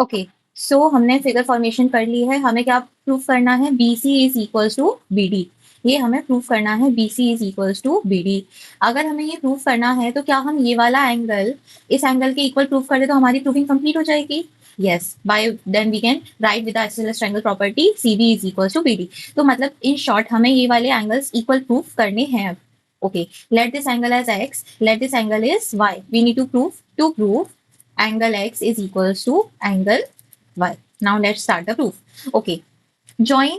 Okay, सो हमने figure formation कर ली है। हमें क्या प्रूफ करना है? BC is equals to BD। ये हमें प्रूफ करना है, BC is equals to BD। अगर हमें ये प्रूफ करना है तो क्या हम ये वाला एंगल इस एंगल के इक्वल प्रूफ कर दे तो हमारी प्रूफिंग कंप्लीट हो जाएगी? Yes, by then we can write with the isosceles triangle property CB is equals to BD। तो मतलब इन शॉर्ट हमें ये वाले एंगल्स इक्वल प्रूफ करने हैं अब। Okay, let this angle as x, let this angle is y. We need to prove angle x is equals to angle y. Now let's start the proof. Okay, join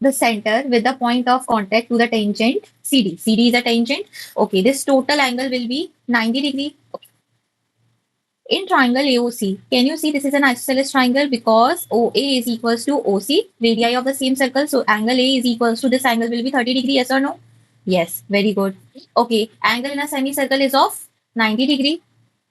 the center with the point of contact to the tangent CD. CD is a tangent. Okay, this total angle will be 90 degree. Okay. In triangle AOC, can you see this is an isosceles triangle because OA is equals to OC, radii of the same circle. So angle A is equals to this angle will be 30 degree, yes or no? Yes, very good. Okay, angle in a semicircle is of 90 degree.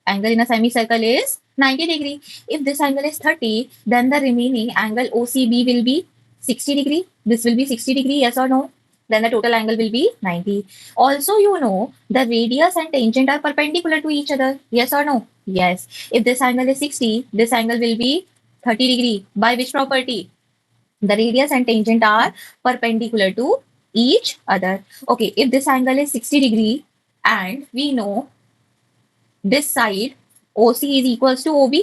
Angle in a semicircle is 90 degree. If this angle is 30, then the remaining angle OCB will be 60 degree. This will be 60 degree, yes or no? Then the total angle will be 90. Also, you know, the radius and tangent are perpendicular to each other, yes or no? Yes. If this angle is 60, this angle will be 30 degree. By which property? The radius and tangent are perpendicular to each other. Okay, if this angle is 60 degree and we know this side OC is equals to OB.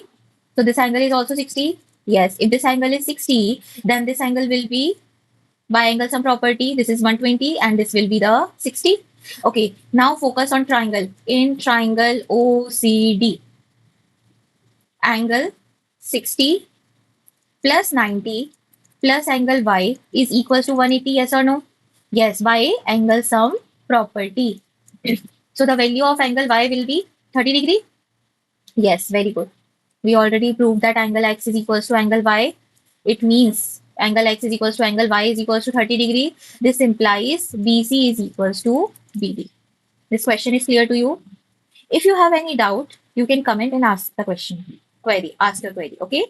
So this angle is also 60. Yes, if this angle is 60, then this angle will be by angle sum property. This is 120 and this will be the 60. Okay, now focus on triangle. In triangle OCD, angle 60 plus 90 plus angle Y is equals to 180. Yes or no? Yes, by angle sum property. So the value of angle Y will be 30 degree. Yes, very good. We already proved that angle x is equals to angle y. It means angle x is equals to angle y is equals to 30 degree. This implies BC is equals to BD. This question is clear to you? If you have any doubt, you can comment and ask the question. Ask your query, okay?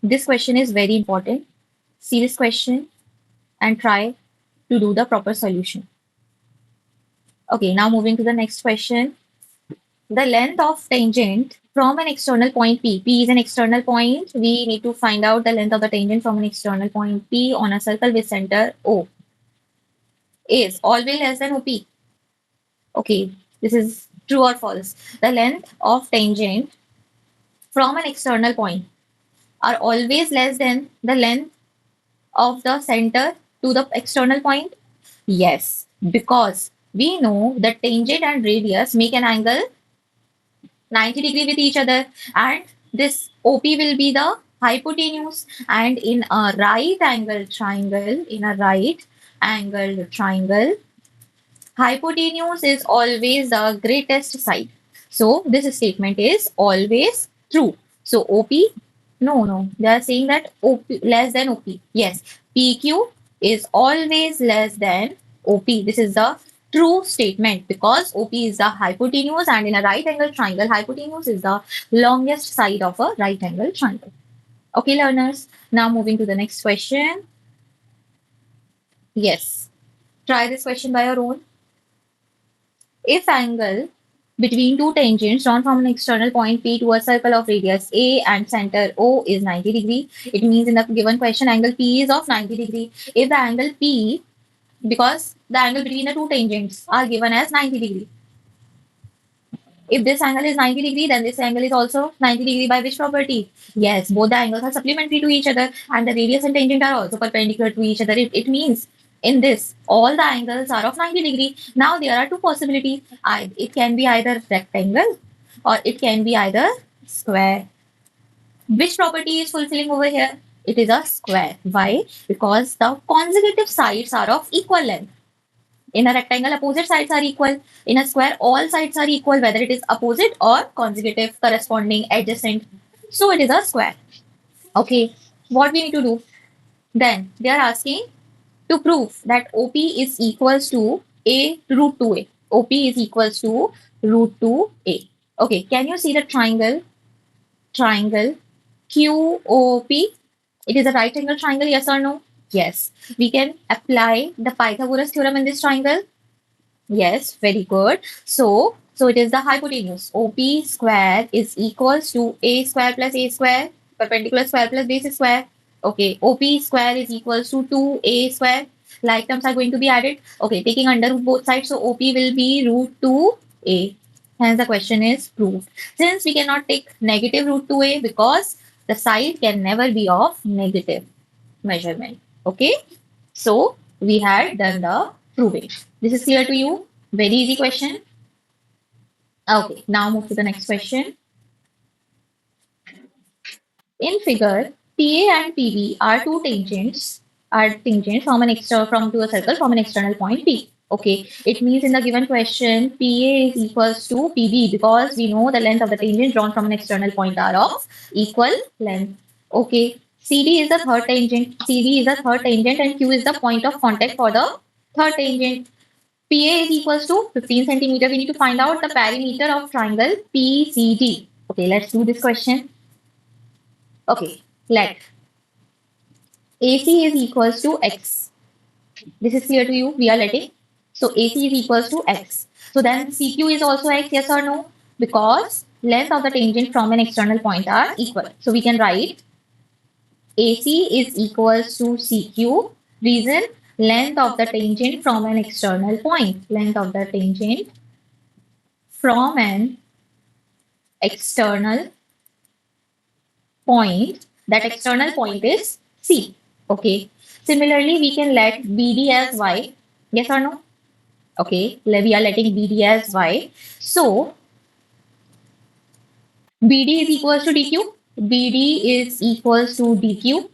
This question is very important. See this question and try to do the proper solution. Okay, now moving to the next question. The length of tangent from an external point P. P is an external point. We need to find out the length of the tangent from an external point P on a circle with center O is always less than OP. Okay, this is true or false. The length of tangent from an external point are always less than the length of the center to the external point. Yes, because we know that tangent and radius make an angle 90 degree with each other, and this OP will be the hypotenuse. And in a right angle triangle, hypotenuse is always the greatest side. So this statement is always true. So OP, no, they are saying that OP less than OP. Yes, PQ is always less than OP. This is the true statement because OP is the hypotenuse, and in a right angle triangle, hypotenuse is the longest side of a right angle triangle. Okay, learners, now moving to the next question. Yes, try this question by your own. If angle between two tangents drawn from an external point P to a circle of radius A and center O is 90 degree, it means in the given question angle P is of 90 degree. If the angle P, because the angle between the two tangents are given as 90 degree. If this angle is 90 degree, then this angle is also 90 degree by which property? Yes, both the angles are supplementary to each other and the radius and tangent are also perpendicular to each other. It means in this, all the angles are of 90 degree. Now there are two possibilities. It can be either rectangle or it can be either square. Which property is fulfilling over here? It is a square. Why? Because the consecutive sides are of equal length. In a rectangle, opposite sides are equal. In a square, all sides are equal, whether it is opposite or consecutive, corresponding, adjacent. So it is a square. Okay, what we need to do? Then they are asking to prove that OP is equals to A root 2A. OP is equals to root 2A. Okay, can you see the triangle? Triangle QOP. It is a right angle triangle, yes or no? Yes. We can apply the Pythagoras theorem in this triangle. Yes, very good. So So it is the hypotenuse. OP square is equals to A square plus A square, perpendicular square plus base square. Okay, OP square is equals to 2A square. Like terms are going to be added. Okay, taking under root both sides, so OP will be root 2A. Hence the question is proved. Since we cannot take negative root 2A because the side can never be of negative measurement. Okay, so we had done the proving. This is clear to you? Very easy question. Okay, now move to the next question. In figure, PA and PB are tangents from an external from to a circle from an external point P. Okay, it means in the given question, PA is equals to PB because we know the length of the tangent drawn from an external point are of equal length. Okay, CD is the third tangent, CD is the third tangent, and Q is the point of contact for the third tangent. PA is equals to 15 centimeter. We need to find out the perimeter of triangle PCD. Okay, let's do this question. Okay, let AC is equals to X. This is clear to you. We are letting. So AC is equals to X. So then CQ is also X, yes or no? Because length of the tangent from an external point are equal. So we can write AC is equals to CQ. Reason, length of the tangent from an external point. Length of the tangent from an external point. That external point is C. Okay. Similarly, we can let BD as Y. Yes or no? Okay. We are letting BD as Y. So BD is equals to DQ. BD is equals to DQ.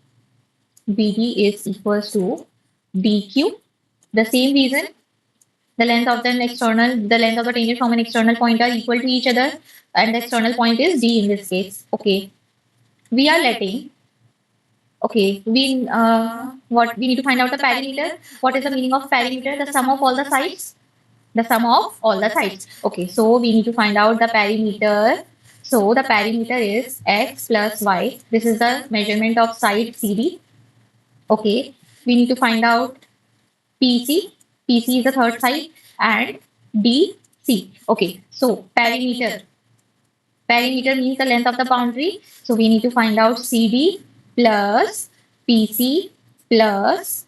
BD is equals to DQ. The same reason, the length of the length of the tangent from an external point are equal to each other, and the external point is D in this case. Okay. We are letting. Okay, what we need to find out the perimeter. What is the meaning of perimeter? The sum of all the sides. The sum of all the sides. Okay, so we need to find out the perimeter. So the perimeter is x plus y. This is the measurement of side CD. Okay, we need to find out PC. PC is the third side and DC. Okay, so perimeter. Perimeter means the length of the boundary. So we need to find out CD plus PC plus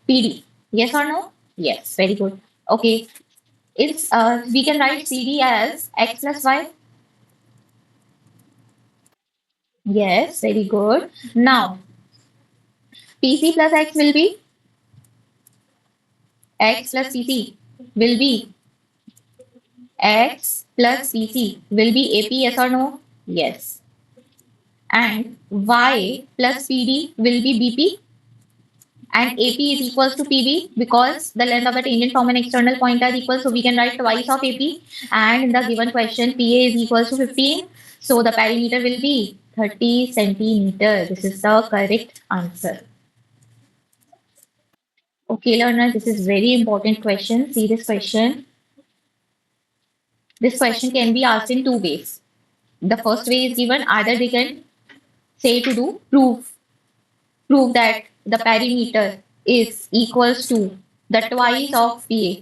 PD. Yes or no? Yes, very good. Okay. It's we can write CD as x plus y. Yes, very good. Now PC plus x will be x plus PC will be x plus PC will be AP, yes or no? Yes. And y plus PD will be BP. And AP is equals to PB because the length of the tangent from an external point are equal. So we can write twice of AP. And in the given question, PA is equals to 15. So the perimeter will be 30 centimeter. This is the correct answer. Okay, learner, this is very important question. See this question. This question can be asked in two ways. The first way is given, either they can say to do prove that the perimeter is equals to the twice of PA.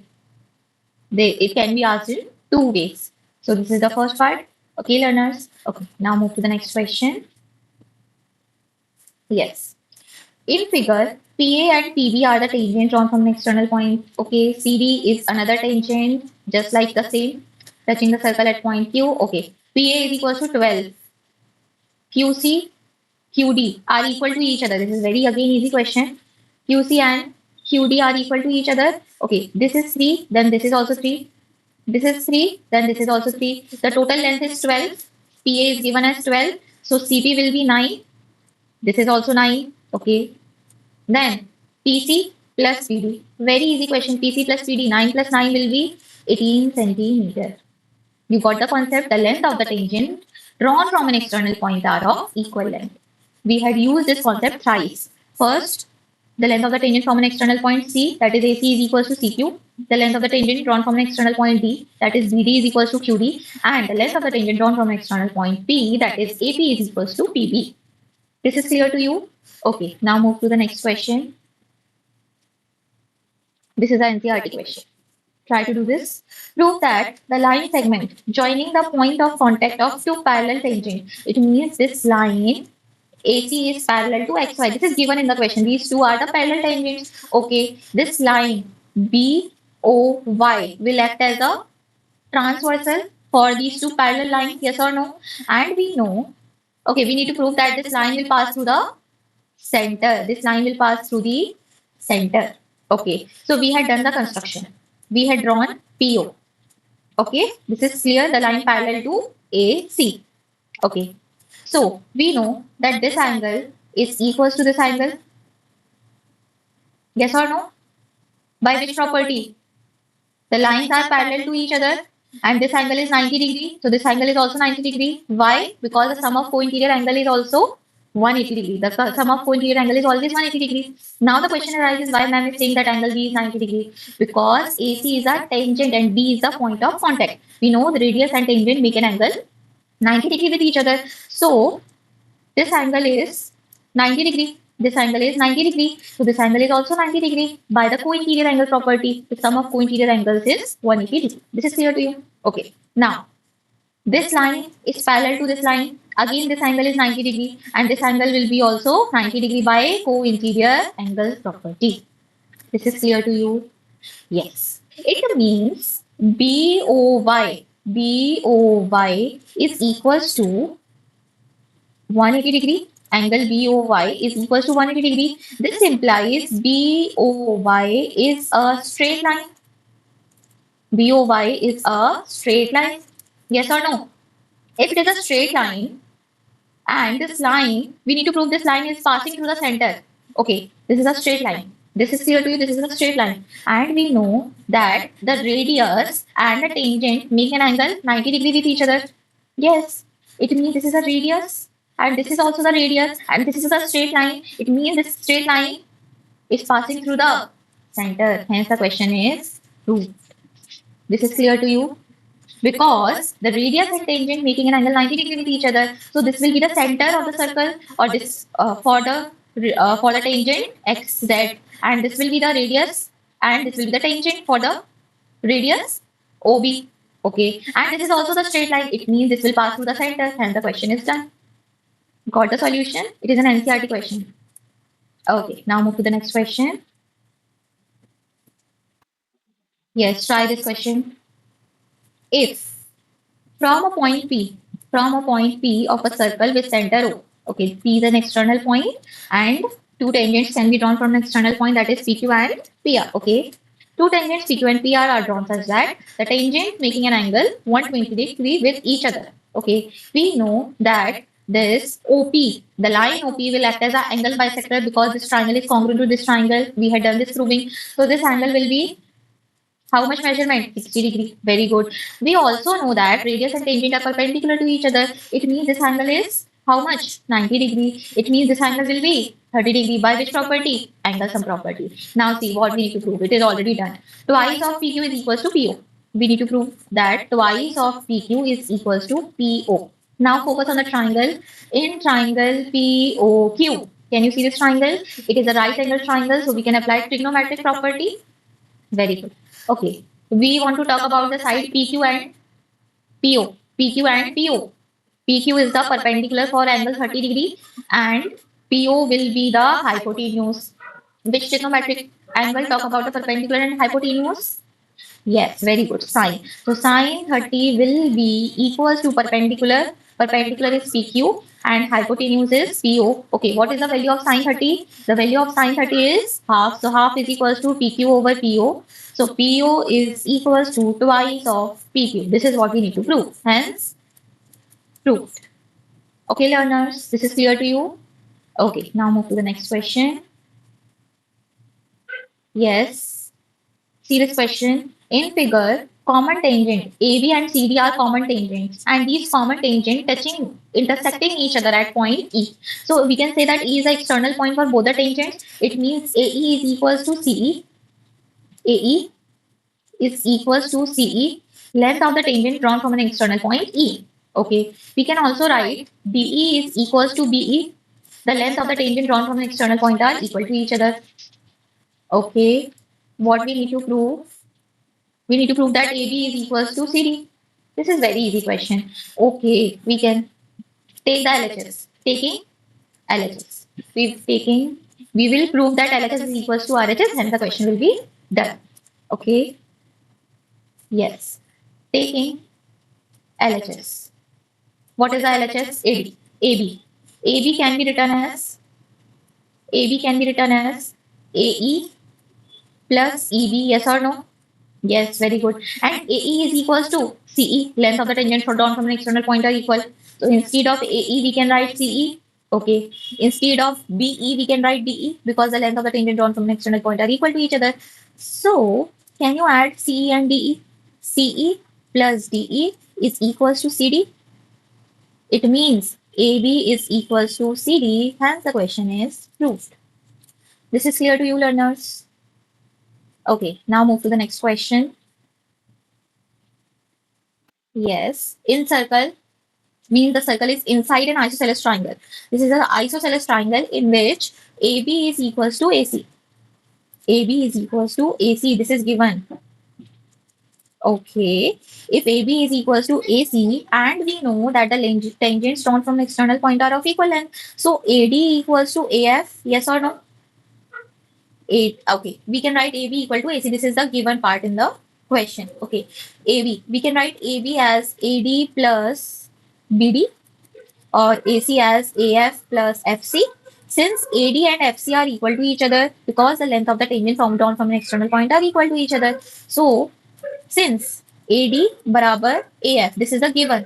It can be asked in two ways. So this is the first part. Okay, learners. Okay, now move to the next question. Yes. In figure, PA and PB are the tangents drawn from an external point. Okay, CD is another tangent, just like the same, touching the circle at point Q. Okay, PA is equals to 12. QC, QD are equal to each other. This is very again easy question. QC and QD are equal to each other. Okay, this is 3, then this is also 3. This is 3, then this is also 3. The total length is 12. PA is given as 12. So CP will be 9. This is also 9. Okay. Then PC plus PD. Very easy question. PC plus PD. 9 plus 9 will be 18 centimeter. You got the concept. The length of the tangent drawn from an external point are of equal length. We had used this concept thrice. First, the length of the tangent from an external point C, that is AC, is equals to CQ. The length of the tangent drawn from an external point D, that is BD, is equals to QD. And the length of the tangent drawn from an external point P, that is AP, is equals to PB. This is clear to you? Okay, now move to the next question. This is the NCERT question. Try to do this. Prove that the line segment joining the point of contact of two parallel tangents. It means this line AC is parallel to XY. This is given in the question. These two are the parallel tangents. Okay. This line BOY will act as a transversal for these two parallel lines. Yes or no? And we know. Okay. We need to prove that this line will pass through the center. This line will pass through the center. Okay. So we had done the construction. We had drawn PO. Okay. This is clear. The line parallel to AC. Okay. So we know that this angle is equals to this angle. Yes or no? By which property? The lines are parallel to each other and this angle is 90 degree. So this angle is also 90 degree. Why? Because the sum of co-interior angle is also 180 degree. The sum of co-interior angle is always 180 degree. Now the question arises why ma'am is saying that angle B is 90 degree. Because AC is a tangent and B is the point of contact. We know the radius and tangent make an angle 90 degree with each other. So this angle is 90 degree. This angle is 90 degree. So this angle is also 90 degree by the co-interior angle property. The sum of co-interior angles is 180 degree. This is clear to you? Okay. Now, this line is parallel to this line. Again, this angle is 90 degree and this angle will be also 90 degree by co-interior angle property. This is clear to you? Yes. It means BOY is equals to 180 degree. Angle BOY is equals to 180 degree. This implies BOY is a straight line. BOY is a straight line. Yes or no? If it is a straight line and this line, we need to prove this line is passing through the center. Okay, this is a straight line. This is clear to you. This is a straight line. And we know that the radius and the tangent make an angle 90 degree with each other. Yes, it means this is a radius and this is also the radius and this is a straight line. It means this straight line is passing through the center. Hence the question is true. This is clear to you? Because the radius and tangent making an angle 90 degree with each other. So this will be the center of the circle or this for the tangent xz and this will be the radius and this will be the tangent for the radius OB. Okay, and this is also the straight line. It means this will pass through the center and the question is done. Got the solution? It is an NCERT question. Okay, now move to the next question. Yes, try this question. If from a point P of a circle with center O, okay, P is an external point and two tangents can be drawn from an external point, that is PQ and PR. Okay, two tangents PQ and PR are drawn such that the tangent making an angle 120 degree with each other. Okay, we know that this OP, the line OP will act as an angle bisector because this triangle is congruent to this triangle. We had done this proving. So this angle will be how much measurement? 60 degree. Very good. We also know that radius and tangent are perpendicular to each other. It means this angle is how much? 90 degree. It means this angle will be 30 degree. By which property? Angle sum property. Now see what we need to prove. It is already done. Twice of PQ is equals to PO. We need to prove that twice of PQ is equals to PO. Now focus on the triangle. In triangle POQ, can you see this triangle? It is a right angle triangle, so we can apply trigonometric property. Very good. Okay. We want to talk about the side PQ and PO. PQ and PO. PQ is the perpendicular for angle 30 degree and PO will be the hypotenuse. Which trigonometric angle talk about the perpendicular and hypotenuse? Yes, very good. Sine. So sine 30 will be equals to perpendicular. Perpendicular is PQ and hypotenuse is PO. Okay, what is the value of sine 30? The value of sine 30 is half. So half is equals to PQ over PO. So PO is equals to twice of PQ. This is what we need to prove. Hence, proved. Okay, learners, this is clear to you? Okay, now move to the next question. Yes. See this question. In figure, common tangent AB and CD are common tangents, and these common tangent intersecting each other at point E. So we can say that E is the external point for both the tangents. It means AE is equals to CE. AE is equals to CE, length of the tangent drawn from an external point E. Okay, we can also write DE is equals to BE. The length of the tangent drawn from an external point are equal to each other. Okay, what we need to prove? We need to prove that AB is equals to CD. This is very easy question. Okay, we can take the LHS. Taking LHS. We will prove that LHS is equals to RHS, hence the question will be done. Okay, yes. Taking LHS. What is the LHS? AB. AB. AB can be written as AE plus EB, yes or no? Yes, very good. And AE is equals to CE, length of the tangent for drawn from an external point are equal. So instead of AE, we can write CE. Okay. Instead of BE, we can write DE because the length of the tangent drawn from an external point are equal to each other. So can you add CE and DE? CE plus DE is equals to CD. It means AB is equals to CD. Hence the question is proved. This is clear to you, learners? Okay, now move to the next question. Yes, in circle means the circle is inside an isosceles triangle. This is an isosceles triangle in which AB is equals to AC. AB is equals to AC. This is given. Okay. If AB is equals to AC and we know that the tangents drawn from external point are of equal length. So AD equals to AF. Yes or no? Okay. We can write AB equal to AC. This is the given part in the question. Okay. AB. We can write AB as AD plus BD or AC as AF plus FC. Since AD and FC are equal to each other because the length of the tangent formed drawn from an external point are equal to each other. So since AD barabar AF, this is a given.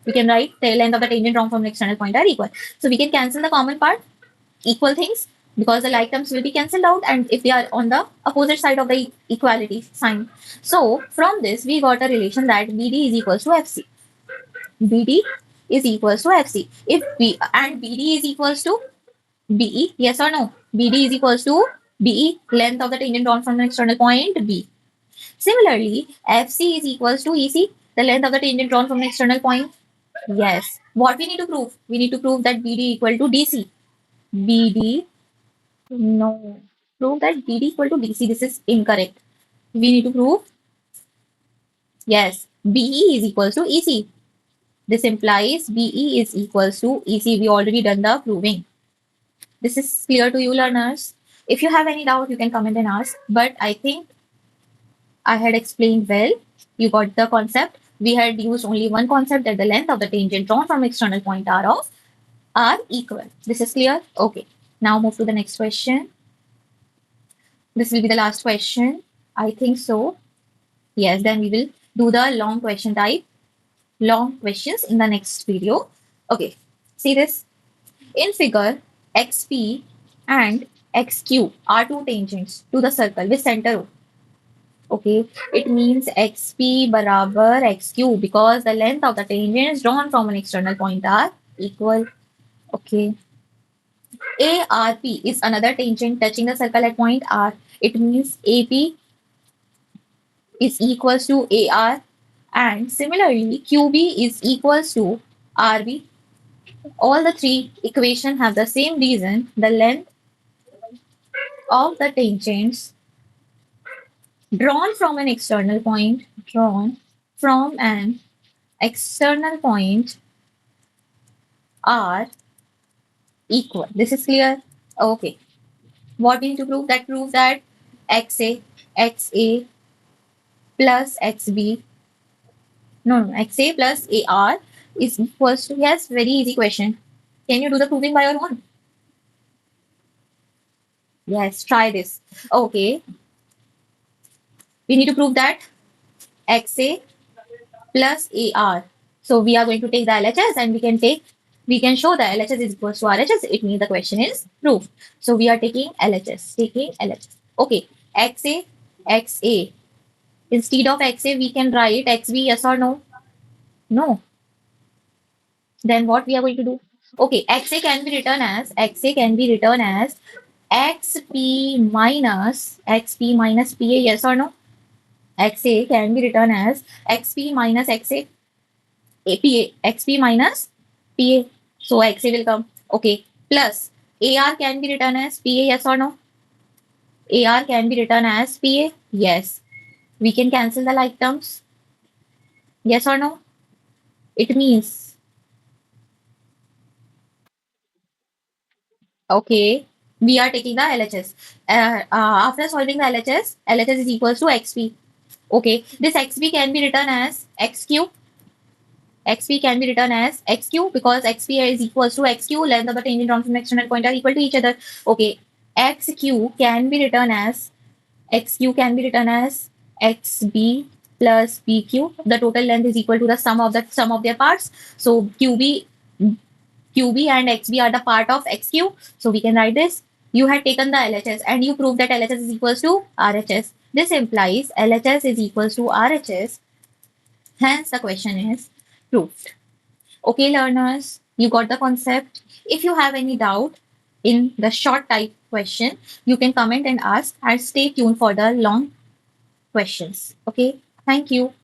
We can write the length of the tangent drawn from an external point are equal. So we can cancel the common part, equal things, because the like terms will be cancelled out and if they are on the opposite side of the equality sign. So from this we got a relation that BD is equals to FC. BD is equals to FC. If B and BD is equals to BE, yes or no? BD is equals to BE, length of the tangent drawn from an external point B. Similarly, FC is equals to EC, the length of the tangent drawn from an external point. Yes. What we need to prove? We need to prove that BD equal to DC. BD, no. Prove that BD equal to DC. This is incorrect. We need to prove, yes, BE is equals to EC. This implies BE is equals to EC. We already done the proving. This is clear to you, learners. If you have any doubt, you can comment and ask. But I think I had explained well. You got the concept. We had used only one concept that the length of the tangent drawn from external point are equal. This is clear? Okay. Now move to the next question. This will be the last question. I think so. Yes, then we will do the long question type, long questions in the next video. Okay. See this? In figure, XP and XQ are two tangents to the circle with center O. Okay, it means XP barabar XQ because the length of the tangents drawn from an external point are equal. Okay. ARP is another tangent touching the circle at point R. It means AP is equals to AR and similarly QB is equals to RB. All the three equations have the same reason. The length of the tangents drawn from an external point are equal. This is clear? Okay. What we need to prove? That proves that XA plus XB, no, XA plus AR is equals to, yes, very easy question. Can you do the proving by your own? Yes, try this. Okay. We need to prove that XA plus AR. So we are going to take the LHS and we can show the LHS is equals to RHS. It means the question is proved. So we are taking LHS, Okay, XA. Instead of XA, we can write XB, yes or no? No. Then what we are going to do? Okay, XA can be written as XP minus PA, yes or no? XA can be written as XP minus XA, PA, XP minus PA. So XA will come. Okay. Plus AR can be written as PA, yes or no? AR can be written as PA. Yes. We can cancel the like terms. Yes or no? It means, okay, we are taking the LHS. After solving the LHS is equals to XP. Okay, this XP can be written as X cube. XP can be written as XQ because XP is equals to XQ, length of the tangent drawn from the external point are equal to each other. Okay, XQ can be written as XQ can be written as XB plus BQ. The total length is equal to the sum of their parts. So QB and XB are the part of XQ. So we can write this. You had taken the LHS and you proved that LHS is equals to RHS. This implies LHS is equals to RHS. Hence the question is proved. Okay, learners, you got the concept. If you have any doubt in the short type question, you can comment and ask, and stay tuned for the long questions. Okay, thank you.